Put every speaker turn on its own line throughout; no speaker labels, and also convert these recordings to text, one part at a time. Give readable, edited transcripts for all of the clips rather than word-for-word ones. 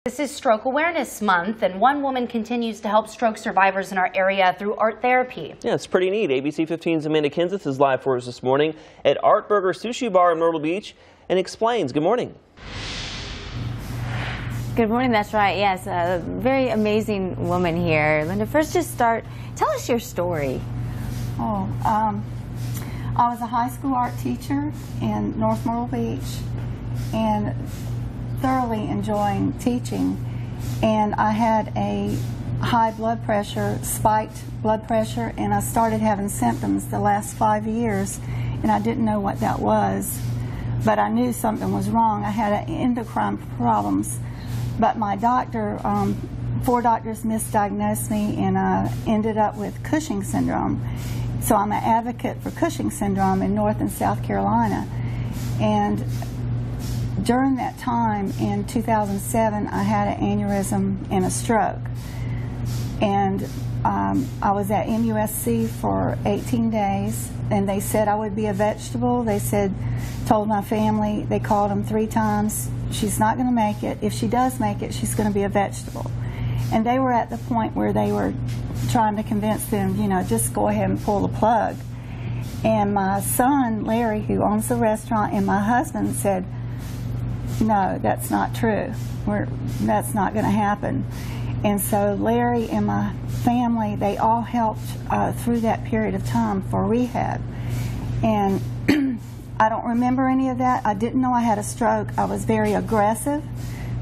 This is Stroke Awareness Month, and one woman continues to help stroke survivors in our area through art therapy.
Yeah, it's pretty neat. ABC 15's Amanda Kenseth is live for us this morning at Art Burger Sushi Bar in Myrtle Beach and explains. Good morning.
Good morning, that's right. Yes, a very amazing woman here. Linda, first just tell us your story.
I was a high school art teacher in North Myrtle Beach and thoroughly enjoying teaching, and I had a high blood pressure, spiked blood pressure, and I started having symptoms the last 5 years, and I didn't know what that was, but I knew something was wrong. I had endocrine problems, but my doctor, 4 doctors misdiagnosed me, and I ended up with Cushing syndrome. So I'm an advocate for Cushing syndrome in North and South Carolina. And during that time, in 2007, I had an aneurysm and a stroke. And I was at MUSC for 18 days, and they said I would be a vegetable. They told my family, they called them 3 times, she's not going to make it. If she does make it, she's going to be a vegetable. And they were at the point where they were trying to convince them, you know, just go ahead and pull the plug. And my son, Larry, who owns the restaurant, and my husband said, no, that's not true. That's not going to happen. And so Larry and my family, they all helped through that period of time for rehab. And I don't remember any of that. I didn't know I had a stroke. I was very aggressive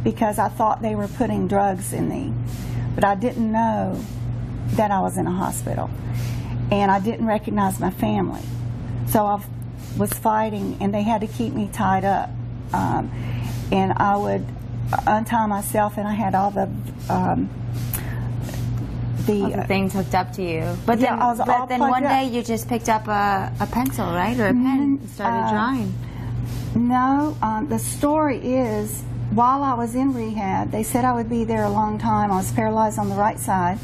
because I thought they were putting drugs in me. But I didn't know that I was in a hospital. And I didn't recognize my family. So I was fighting, and they had to keep me tied up. And I would untie myself, and I had all the
things hooked up to you. But
yeah,
then one day you just picked up a pencil, right, or a pen, and started drawing.
No, the story is, while I was in rehab, they said I would be there a long time. I was paralyzed on the right side,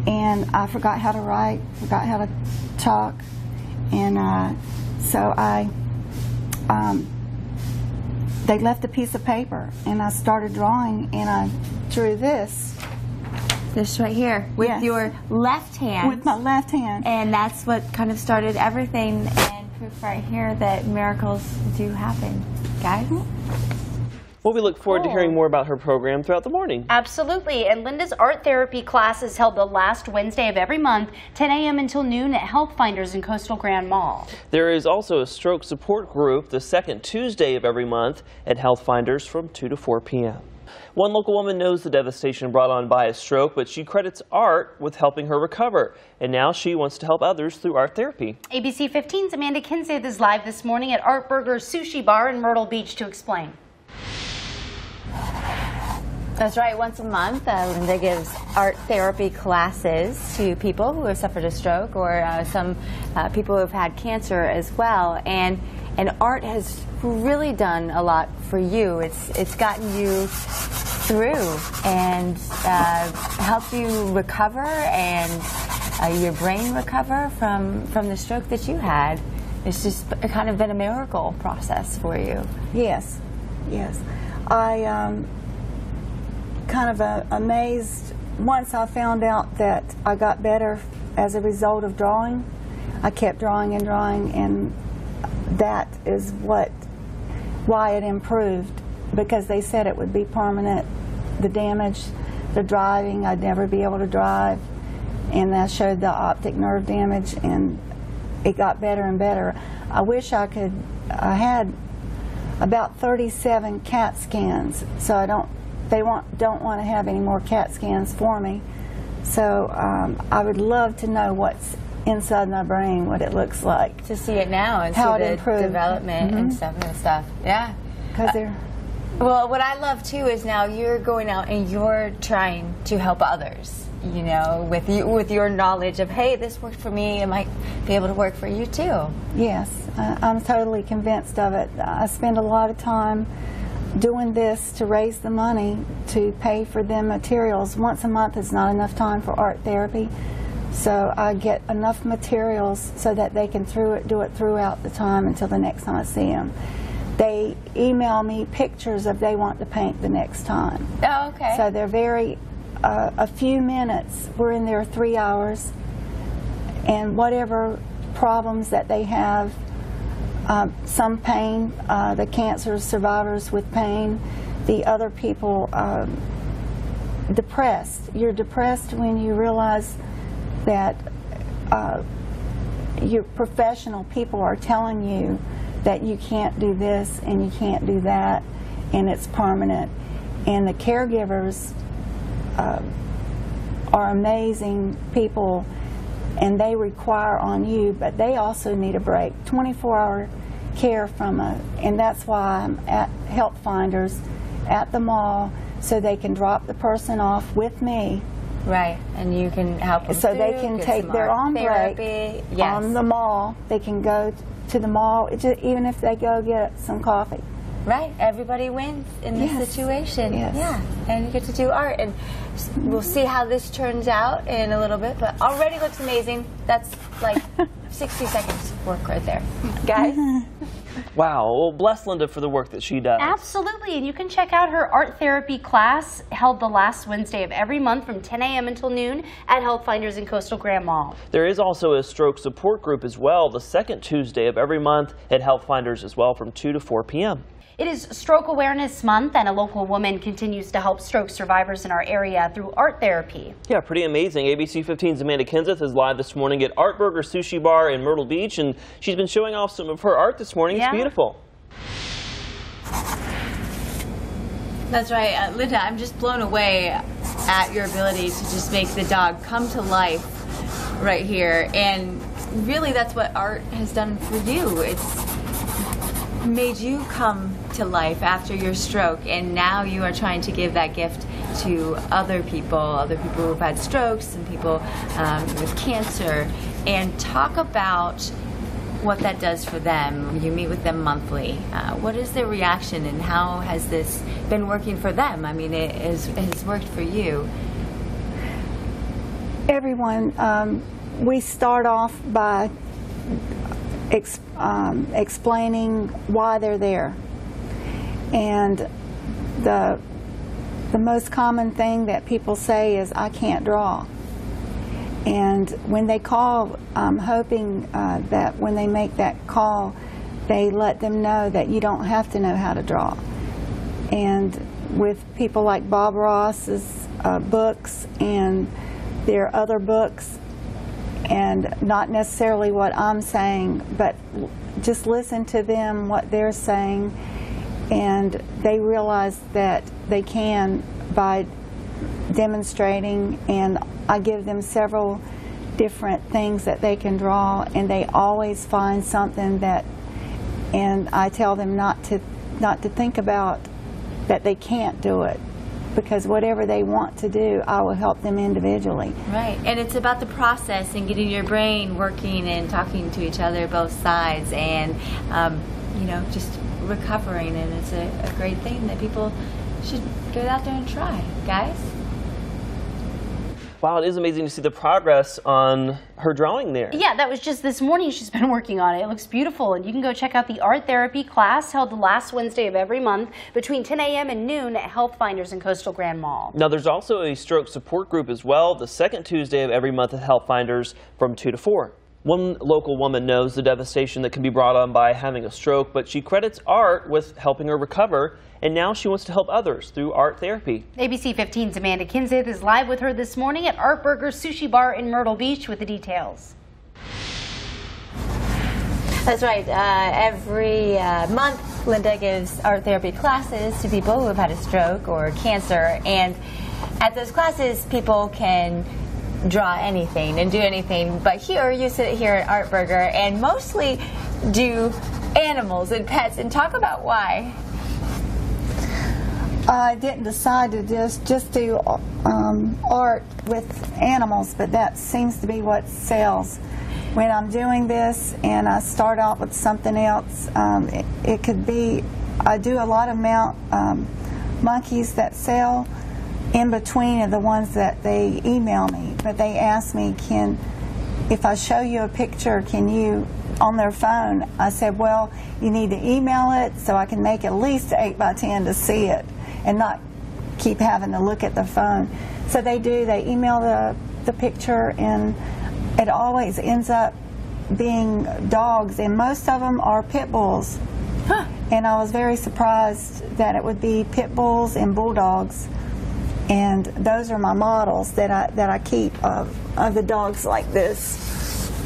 and I forgot how to write, forgot how to talk, and so they left a piece of paper, and I started drawing, and I drew this.
This right here, with your left hand.
With my left hand.
And that's what kind of started everything, and proof right here that miracles do happen. Guys?
Well, we look forward to hearing more about her program throughout the morning.
Absolutely. And Linda's art therapy class is held the last Wednesday of every month, 10 a.m. until noon at Health Finders in Coastal Grand Mall.
There is also a stroke support group the second Tuesday of every month at Health Finders from 2 to 4 p.m. One local woman knows the devastation brought on by a stroke, but she credits art with helping her recover. And now she wants to help others through art therapy.
ABC 15's Amanda Kenseth is live this morning at Art Burger Sushi Bar in Myrtle Beach to explain.
That's right. Once a month, Linda gives art therapy classes to people who have suffered a stroke, or some people who have had cancer as well. And art has really done a lot for you. It's gotten you through and helped you recover, and your brain recover from the stroke that you had. It's just kind of been a miracle process for you.
Yes, yes. I kind of amazed once I found out that I got better as a result of drawing. I kept drawing and drawing, and that is why it improved, because they said it would be permanent. The damage, the driving, I'd never be able to drive, and I showed the optic nerve damage, and it got better and better. I wish I had about 37 CAT scans, so they don't want to have any more CAT scans for me. So I would love to know what's inside my brain, what it looks like.
To see it now and
how
see
it
the
improved.
Development and stuff. Yeah. Well, what I love too is now you're going out and you're trying to help others. You know, with your knowledge of, hey, this worked for me, it might be able to work for you too.
Yes, I'm totally convinced of it. I spend a lot of time doing this to raise the money to pay for them materials. Once a month is not enough time for art therapy, so I get enough materials so that they can do it throughout the time until the next time I see them. they email me pictures of they want to paint the next time.
Oh, okay.
So they're very, a few minutes, we're in there 3 hours, and whatever problems that they have, some pain, the cancer survivors with pain, the other people depressed. You're depressed when you realize that your professional people are telling you that you can't do this and you can't do that, and it's permanent. And the caregivers are amazing people, and they require on you, but they also need a break. 24-hour care from and that's why I'm at Help Finders at the mall, so they can drop the person off with me.
Right, and you can help them
so
through,
they can take their own break on the mall. They can go to the mall, even if they go get some coffee.
Right, everybody wins in this situation.
Yes.
Yeah, and you get to do art, and we'll see how this turns out in a little bit, but already looks amazing. That's like 60 seconds of work right there. Guys?
Wow, well, bless Linda for the work that she does.
Absolutely, and you can check out her art therapy class held the last Wednesday of every month from 10 a.m. until noon at Health Finders in Coastal Grand Mall.
There is also a stroke support group as well, the second Tuesday of every month at Health Finders as well from 2 to 4 p.m.
It is Stroke Awareness Month, and a local woman continues to help stroke survivors in our area through art therapy.
Yeah, pretty amazing. ABC 15's Amanda Kenseth is live this morning at Art Burger Sushi Bar in Myrtle Beach, and she's been showing off some of her art this morning.
Yeah.
It's beautiful.
That's right. Linda, I'm just blown away at your ability to just make the dog come to life right here. And really, that's what art has done for you. It's made you come to life after your stroke, and now you are trying to give that gift to other people who've had strokes and people with cancer, and talk about what that does for them. You meet with them monthly. What is their reaction, and how has this been working for them? I mean, it has worked for you.
Everyone, we start off by explaining why they're there, and the most common thing that people say is, I can't draw. And when they call, I'm hoping that when they make that call, they let them know that you don't have to know how to draw. And with people like Bob Ross's books, and there are other books, and not necessarily what I'm saying, but just listen to them, what they're saying, and they realize that they can by demonstrating. And I give them several different things that they can draw, and they always find something that, and I tell them not to think about that they can't do it, because whatever they want to do, I will help them individually.
Right, and it's about the process and getting your brain working and talking to each other, both sides, and you know, just recovering. And it's a great thing that people should get out there and try, guys.
Wow, it is amazing to see the progress on her drawing there.
Yeah, that was just this morning she's been working on it. It looks beautiful, and you can go check out the art therapy class held the last Wednesday of every month between 10 a.m. and noon at Health Finders in Coastal Grand Mall.
Now, there's also a stroke support group as well, the second Tuesday of every month at Health Finders from 2 to 4. One local woman knows the devastation that can be brought on by having a stroke, but she credits art with helping her recover, and now she wants to help others through art therapy.
ABC 15's Amanda Kenseth is live with her this morning at Art Burger Sushi Bar in Myrtle Beach with the details.
That's right. Every month, Linda gives art therapy classes to people who have had a stroke or cancer, and at those classes, people can draw anything and do anything, but here you sit here at Art Burger and mostly do animals and pets, and talk about why.
I didn't decide to just do art with animals, but that seems to be what sells. When I'm doing this and I start out with something else, it could be, I do a lot of monkeys that sell in between of the ones that they email me, but they ask me, if I show you a picture, can you on their phone. I said, well, you need to email it so I can make at least 8 by 10 to see it and not keep having to look at the phone. So they do. They email the picture, and it always ends up being dogs, and most of them are pit bulls.
Huh.
And I was very surprised that it would be pit bulls and bulldogs, and those are my models that I keep of the dogs like this.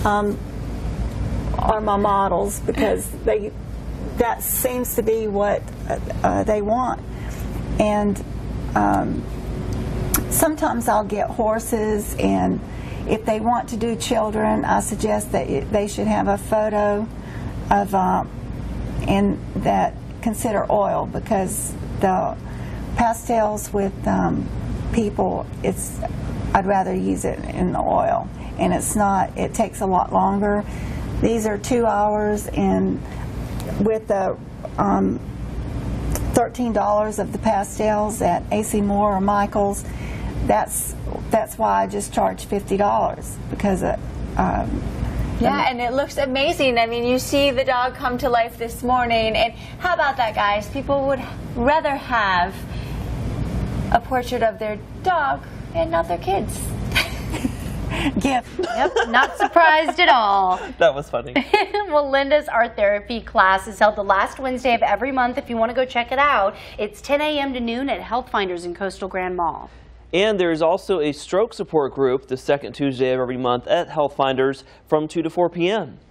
Are my models because that seems to be what they want. And sometimes I'll get horses, and if they want to do children, I suggest that they should have a photo of and that consider oil, because the pastels with people, I'd rather use it in the oil, and it takes a lot longer. These are 2 hours, and with the $13 of the pastels at AC Moore or Michael's, that's why I just charge $50, because
yeah, and it looks amazing. I mean, you see the dog come to life this morning, and how about that, guys? People would rather have a portrait of their dog and not their kids.
Gift.
Yep, not surprised at all.
That was funny.
Well, Linda's art therapy class is held the last Wednesday of every month. If you want to go check it out, it's 10 a.m. to noon at Health Finders in Coastal Grand Mall.
And there is also a stroke support group the second Tuesday of every month at Health Finders from 2 to 4 p.m.